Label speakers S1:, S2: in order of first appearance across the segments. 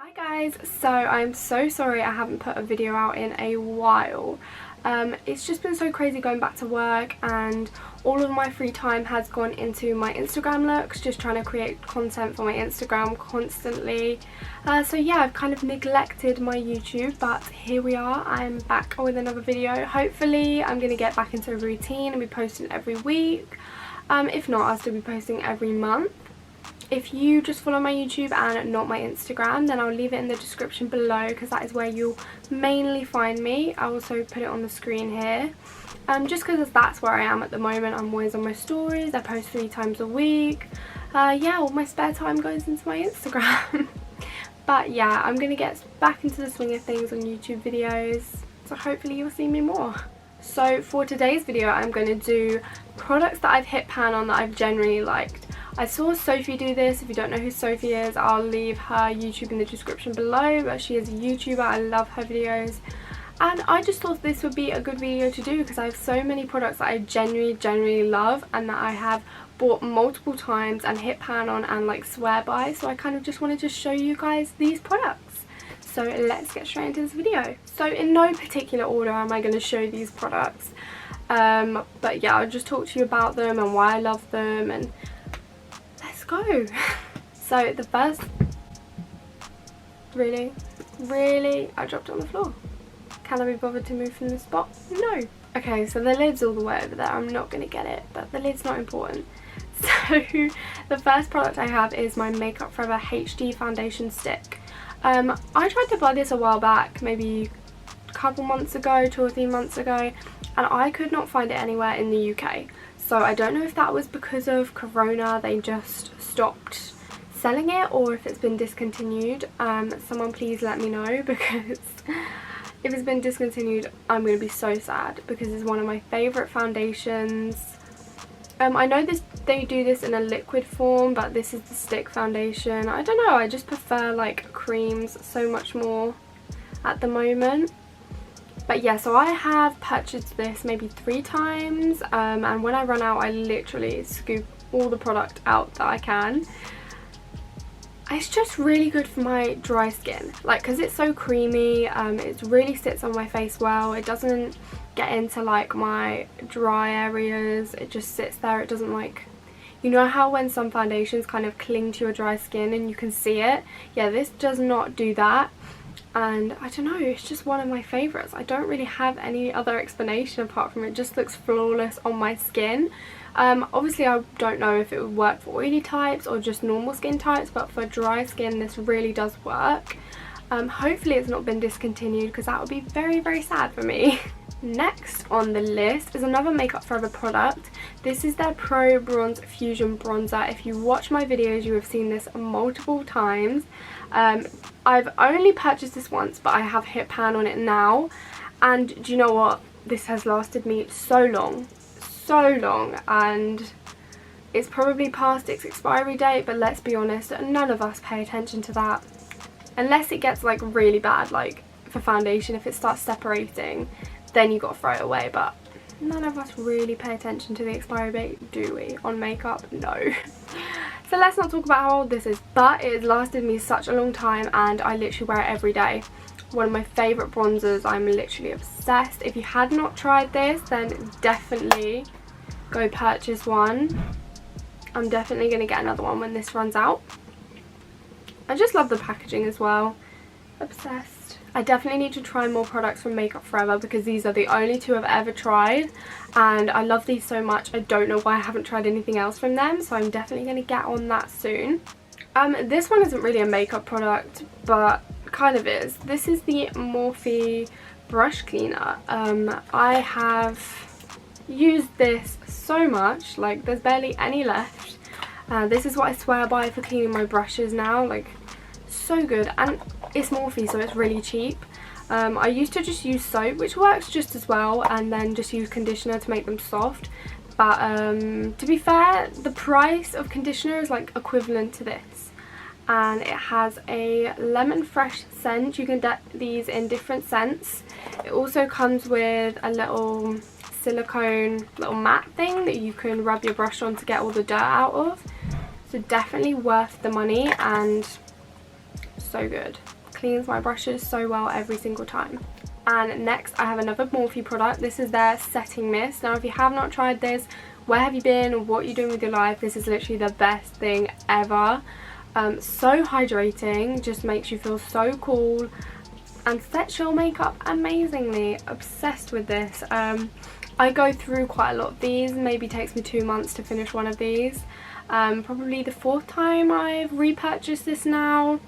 S1: Hi guys, so I'm so sorry I haven't put a video out in a while. It's just been so crazy going back to work and all of my free time has gone into my Instagram looks, just trying to create content for my Instagram constantly. So yeah, I've kind of neglected my YouTube, but here we are. I'm back with another video. Hopefully I'm going to get back into a routine and be posting every week. If not, I'll still be posting every month. If you just follow my YouTube and not my Instagram, then I'll leave it in the description below because that is where you'll mainly find me. I'll also put it on the screen here. Just because that's where I am at the moment. I'm always on my stories. I post 3 times a week. Yeah, all my spare time goes into my Instagram. But yeah, I'm going to get back into the swing of things on YouTube videos. So hopefully you'll see me more. So for today's video, I'm going to do products that I've hit pan on that I've generally liked. I saw Sophie do this. If you don't know who Sophie is, I'll leave her YouTube in the description below, but she is a YouTuber. I love her videos and I just thought this would be a good video to do because I have so many products that I genuinely love and that I have bought multiple times and hit pan on and like swear by, so I kind of just wanted to show you guys these products. So let's get straight into this video. So in no particular order am I going to show these products, but yeah, I'll just talk to you about them and why I love them, and go. So the first, really I dropped it on the floor. Can I be bothered to move from the spot? No. Okay, so the lid's all the way over there. I'm not going to get it, but the lid's not important. So the first product I have is my Makeup Forever HD foundation stick. I tried to buy this a while back, maybe a couple months ago, 2 or 3 months ago, and I could not find it anywhere in the UK. So I don't know if that was because of Corona, they just stopped selling it, or if it's been discontinued. Someone please let me know, because if it's been discontinued I'm going to be so sad because it's one of my favourite foundations. I know they do this in a liquid form, but this is the stick foundation. I don't know, I just prefer like creams so much more at the moment. But yeah, so I have purchased this maybe 3 times, and when I run out I literally scoop all the product out that I can. It's just really good for my dry skin, like, because it's so creamy. It really sits on my face well. It doesn't get into like my dry areas, it just sits there. It doesn't, like, you know how when some foundations kind of cling to your dry skin and you can see it? Yeah, this does not do that. And I don't know, it's just one of my favourites. I don't really have any other explanation apart from it just looks flawless on my skin. Obviously I don't know if it would work for oily types or just normal skin types, but for dry skin this really does work. Hopefully it's not been discontinued because that would be very sad for me. Next on the list is another Makeup Forever product. This is their Pro Bronze Fusion Bronzer. If you watch my videos you have seen this multiple times. I've only purchased this once, but I have hit pan on it now, and do you know what, this has lasted me so long, and it's probably past its expiry date, but let's be honest, none of us pay attention to that unless it gets like really bad, like for foundation. If it starts separating then you got to throw it away, but none of us really pay attention to the expiry date, do we, on makeup? No. So let's not talk about how old this is, but it has lasted me such a long time and I literally wear it every day. One of my favourite bronzers, I'm literally obsessed. If you had not tried this, then definitely go purchase one. I'm definitely going to get another one when this runs out. I just love the packaging as well. Obsessed. I definitely need to try more products from Makeup Forever because these are the only 2 I've ever tried and I love these so much. I don't know why I haven't tried anything else from them, so I'm definitely going to get on that soon. This one isn't really a makeup product, but kind of is. This is the Morphe brush cleaner. I have used this so much, like there's barely any left. This is what I swear by for cleaning my brushes now, like so good, and it's Morphe so it's really cheap. I used to just use soap, which works just as well, and then just use conditioner to make them soft, but to be fair, the price of conditioner is like equivalent to this, and it has a lemon fresh scent. You can get these in different scents. It also comes with a little silicone little mat thing that you can rub your brush on to get all the dirt out of, so definitely worth the money and so good. cleans my brushes so well every single time. And next I have another Morphe product. This is their setting mist. Now if you have not tried this, where have you been? What are you doing with your life? This is literally the best thing ever. So hydrating, just makes you feel so cool and sets your makeup amazingly. Obsessed with this. I go through quite a lot of these. Maybe takes me 2 months to finish one of these. Probably the 4th time I've repurchased this now.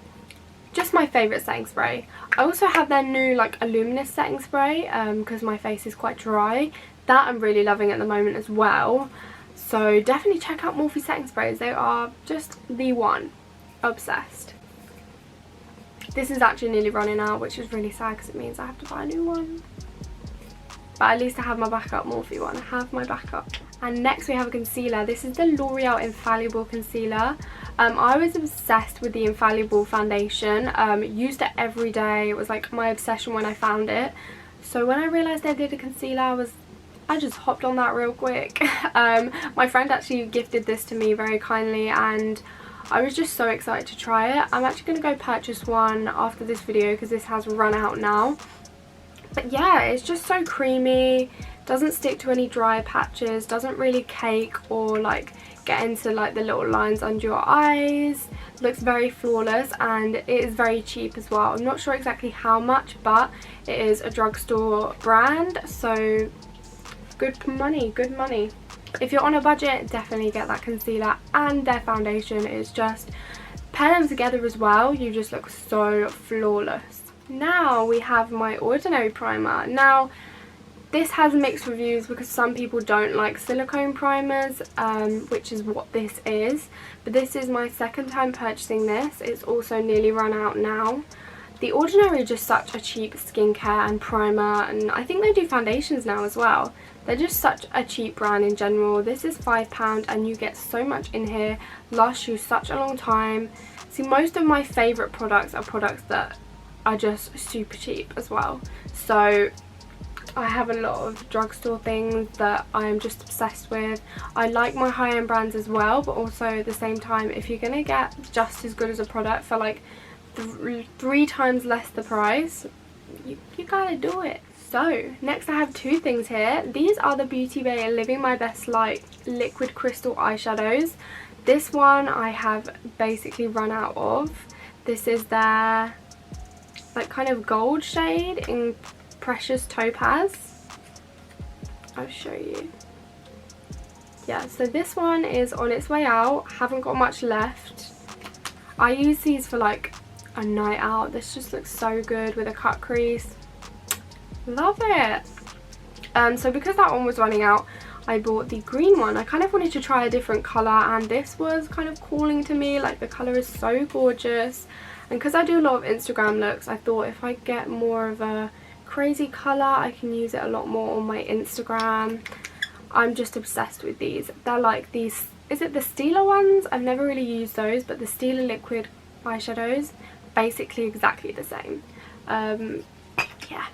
S1: Just my favourite setting spray. I also have their new like a luminous setting spray because my face is quite dry. That I'm really loving at the moment as well. So definitely check out Morphe setting sprays. They are just the one. Obsessed. This is actually nearly running out, which is really sad because it means I have to buy a new one. But at least I have my backup Morphe one. I have my backup. And next we have a concealer. This is the L'Oreal Infallible Concealer. I was obsessed with the Infallible foundation. Used it every day. It was like my obsession when I found it. So when I realised they did a concealer, I just hopped on that real quick. My friend actually gifted this to me very kindly and I was just so excited to try it. I'm actually going to go purchase one after this video because this has run out now. But yeah, it's just so creamy, doesn't stick to any dry patches, doesn't really cake or like get into like the little lines under your eyes. Looks very flawless and it is very cheap as well. I'm not sure exactly how much, but it is a drugstore brand, so good money, good money. If you're on a budget, definitely get that concealer and their foundation. Is just, pair them together as well, you just look so flawless. Now we have my Ordinary primer. Now this has mixed reviews because some people don't like silicone primers, which is what this is. But this is my 2nd time purchasing this. It's also nearly run out now. The Ordinary is just such a cheap skincare and primer, and I think they do foundations now as well. They're just such a cheap brand in general. This is £5 and you get so much in here, lasts you such a long time. See, most of my favourite products are products that are just super cheap as well. So I have a lot of drugstore things that I am just obsessed with. I like my high-end brands as well, but also at the same time, if you're going to get just as good as a product for like 3 times less the price, you gotta do it. So next I have 2 things here. These are the Beauty Bay Living My Best Light liquid crystal eyeshadows. This one I have basically run out of. This is their like kind of gold shade in Precious Topaz. I'll show you. Yeah, so this one is on its way out. Haven't got much left. I use these for like a night out. This just looks so good with a cut crease. Love it. So because that one was running out, I bought the green one. I kind of wanted to try a different colour and this was kind of calling to me. Like the colour is so gorgeous, and because I do a lot of Instagram looks, I thought if I get more of a crazy colour I can use it a lot more on my Instagram. I'm just obsessed with these. They're like these, is it the Stila ones? I've never really used those, but the Stila liquid eyeshadows, basically exactly the same. Yeah,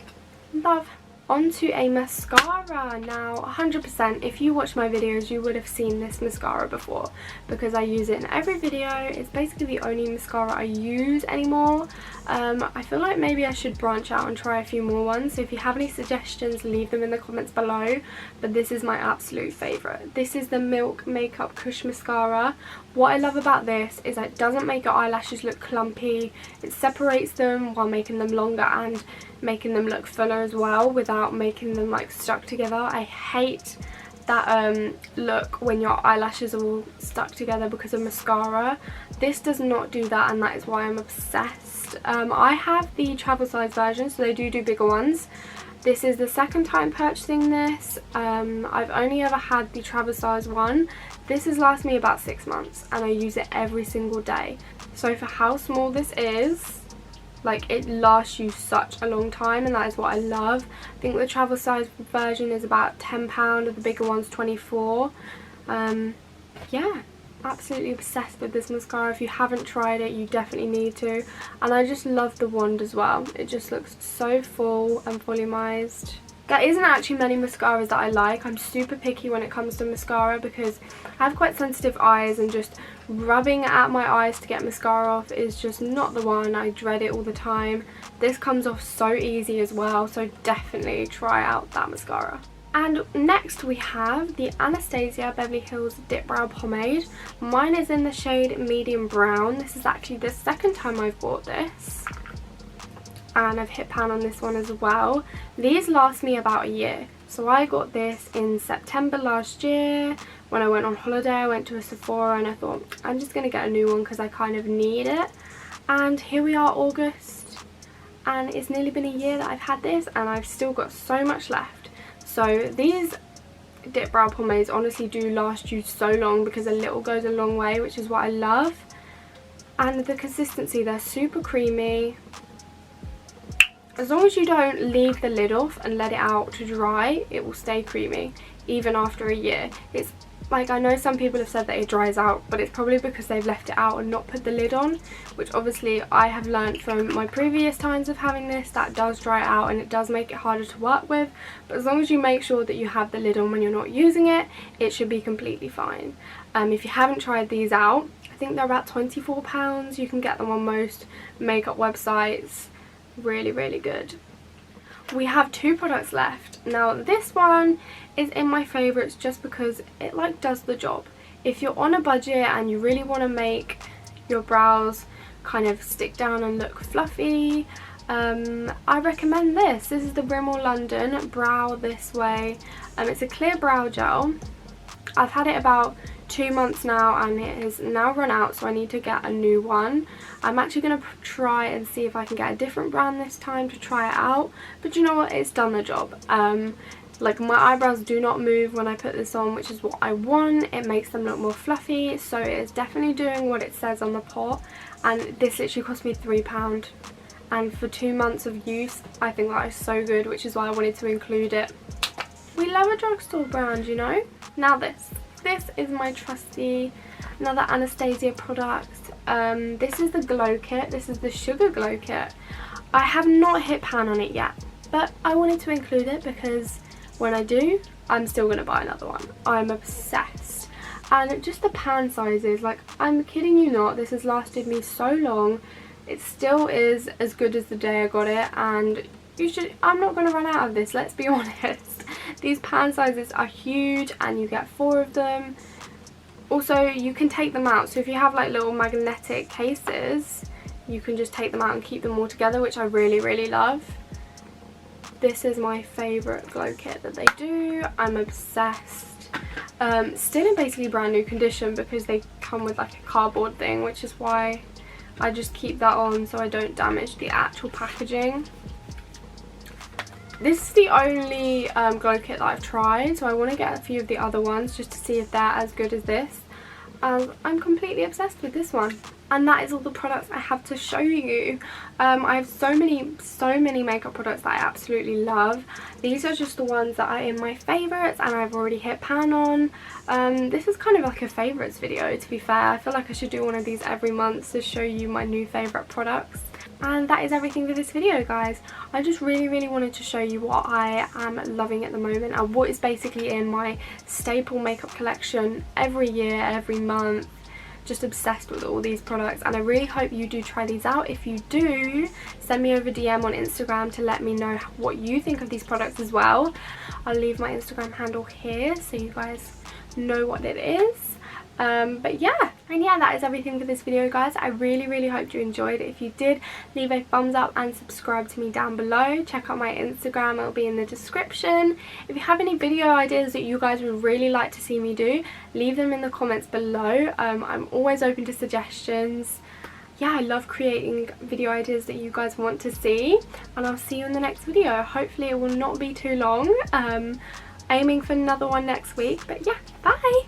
S1: love. Onto a mascara now. 100%, if you watch my videos you would have seen this mascara before because I use it in every video. It's basically the only mascara I use anymore. I feel like maybe I should branch out and try a few more ones, so if you have any suggestions leave them in the comments below, but this is my absolute favourite. This is the Milk Makeup Kush mascara. What I love about this is that it doesn't make your eyelashes look clumpy. It separates them while making them longer and making them look fuller as well without making them like stuck together. I hate that look when your eyelashes are all stuck together because of mascara. This does not do that, and that is why I'm obsessed. I have the travel size version, so they do bigger ones. This is the second time purchasing this. I've only ever had the travel size one. This has lasted me about 6 months and I use it every single day. So for how small this is, like, it lasts you such a long time, and that is what I love. I think the travel size version is about £10 and the bigger one's £24. Yeah, absolutely obsessed with this mascara. If you haven't tried it, you definitely need to. And I just love the wand as well. It just looks so full and volumized. There isn't actually many mascaras that I like. I'm super picky when it comes to mascara because I have quite sensitive eyes, and just rubbing at my eyes to get mascara off is just not the one. I dread it all the time. This comes off so easy as well, so definitely try out that mascara. And next we have the Anastasia Beverly Hills Dipbrow Pomade. Mine is in the shade medium brown. This is actually the second time I've bought this, and I've hit pan on this one as well. These last me about a year. So I got this in September last year when I went on holiday. I went to a Sephora and I thought I'm just going to get a new one because I kind of need it. And here we are, August, and it's nearly been a year that I've had this, and I've still got so much left. So these Dipbrow pomades honestly do last you so long because a little goes a long way, which is what I love. And the consistency, they're super creamy. As long as you don't leave the lid off and let it out to dry, it will stay creamy even after a year. It's like, I know some people have said that it dries out, but it's probably because they've left it out and not put the lid on, which obviously I have learned from my previous times of having this, that does dry out and it does make it harder to work with. But as long as you make sure that you have the lid on when you're not using it, it should be completely fine. If you haven't tried these out, I think they're about £24. You can get them on most makeup websites. Really, really good. We have two products left. Now this one is in my favourites just because it like does the job. If you're on a budget and you really want to make your brows kind of stick down and look fluffy, I recommend this. This is the Rimmel London Brow This Way. It's a clear brow gel. I've had it about 2 months now and it has now run out, so I need to get a new one. I'm actually going to try and see if I can get a different brand this time to try it out, but you know what, it's done the job. Like, my eyebrows do not move when I put this on, which is what I want. It makes them look more fluffy, so it is definitely doing what it says on the pot. And this literally cost me £3, and for 2 months of use I think that is so good, which is why I wanted to include it. We love a drugstore brand, you know. Now this is my trusty, another Anastasia product. This is the glow kit. This is the sugar glow kit. I have not hit pan on it yet, but I wanted to include it because when I do, I'm still going to buy another one. I'm obsessed. And just the pan sizes, like, I'm kidding you not, this has lasted me so long. It still is as good as the day I got it, and I'm not going to run out of this, let's be honest. These pan sizes are huge and you get 4 of them. Also, you can take them out, so if you have like little magnetic cases, you can just take them out and keep them all together, which I really, really love. This is my favourite glow kit that they do. I'm obsessed. Still in basically brand new condition because they come with like a cardboard thing, which is why I just keep that on so I don't damage the actual packaging. This is the only glow kit that I've tried, so I want to get a few of the other ones just to see if they're as good as this. I'm completely obsessed with this one. And that is all the products I have to show you. I have so many makeup products that I absolutely love. These are just the ones that are in my favourites and I've already hit pan on. This is kind of like a favourites video, to be fair. I feel like I should do one of these every month to show you my new favourite products. And that is everything for this video, guys. I just really wanted to show you what I am loving at the moment and what is basically in my staple makeup collection every year, every month. Just obsessed with all these products, and I really hope you do try these out. If you do, send me over DM on Instagram to let me know what you think of these products as well. I'll leave my Instagram handle here so you guys know what it is. But yeah, and yeah, that is everything for this video, guys. I really hope you enjoyed it. If you did, leave a thumbs up and subscribe to me down below. Check out my Instagram, it'll be in the description. If you have any video ideas that you guys would really like to see me do, leave them in the comments below. I'm always open to suggestions. Yeah, I love creating video ideas that you guys want to see, and I'll see you in the next video. Hopefully it will not be too long. Aiming for another one next week, but yeah, bye.